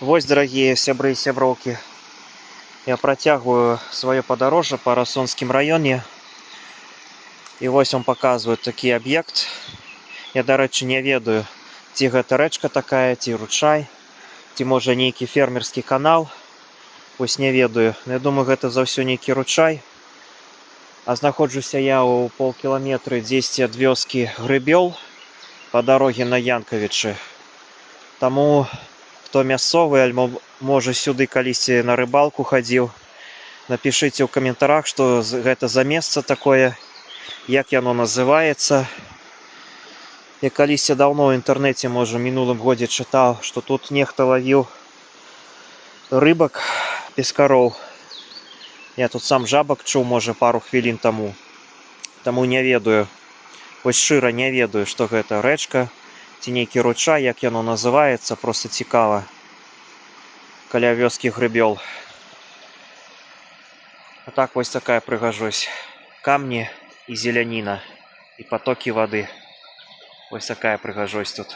Вось, дорогие сябры и сяброўкі, я працягваю свое падарожжа по Расонскім раёне. І вось вам показываю такі аб'ект. Я, дарэчы, не ведаю, ці гэта рэчка такая, ці ручай, ці можа нейкі фермерскі канал. Вось не ведаю. Я думаю, гэта за ўсё нейкі ручай. А знаходжуся я ў паўкіламетры 10 ад вёскі Грыбёл по дароге на Янкавічы. Таму хто мясцовы, альбо можа сюды калісьці на рыбалку хадзіў, напішыце ў каментарах, што гэта за месца такое, як яно называецца. Я калісьці даўно ў інтэрнэце, можа, мінулым годзе чытаў, што тут нехта лавіў рыбак, пескароў. Я тут сам жабак чуў, можа, пару хвілін таму. Таму не ведаю. Вось шчыра не ведаю, што гэта рэчка, ці нейкі ручай, як яно называецца, проста цікава. Каля вёскі Грыбёл. А так вось такая прыгажосць. Камні і зеляніна, і патокі вады. Вось такая прыгажосць тут.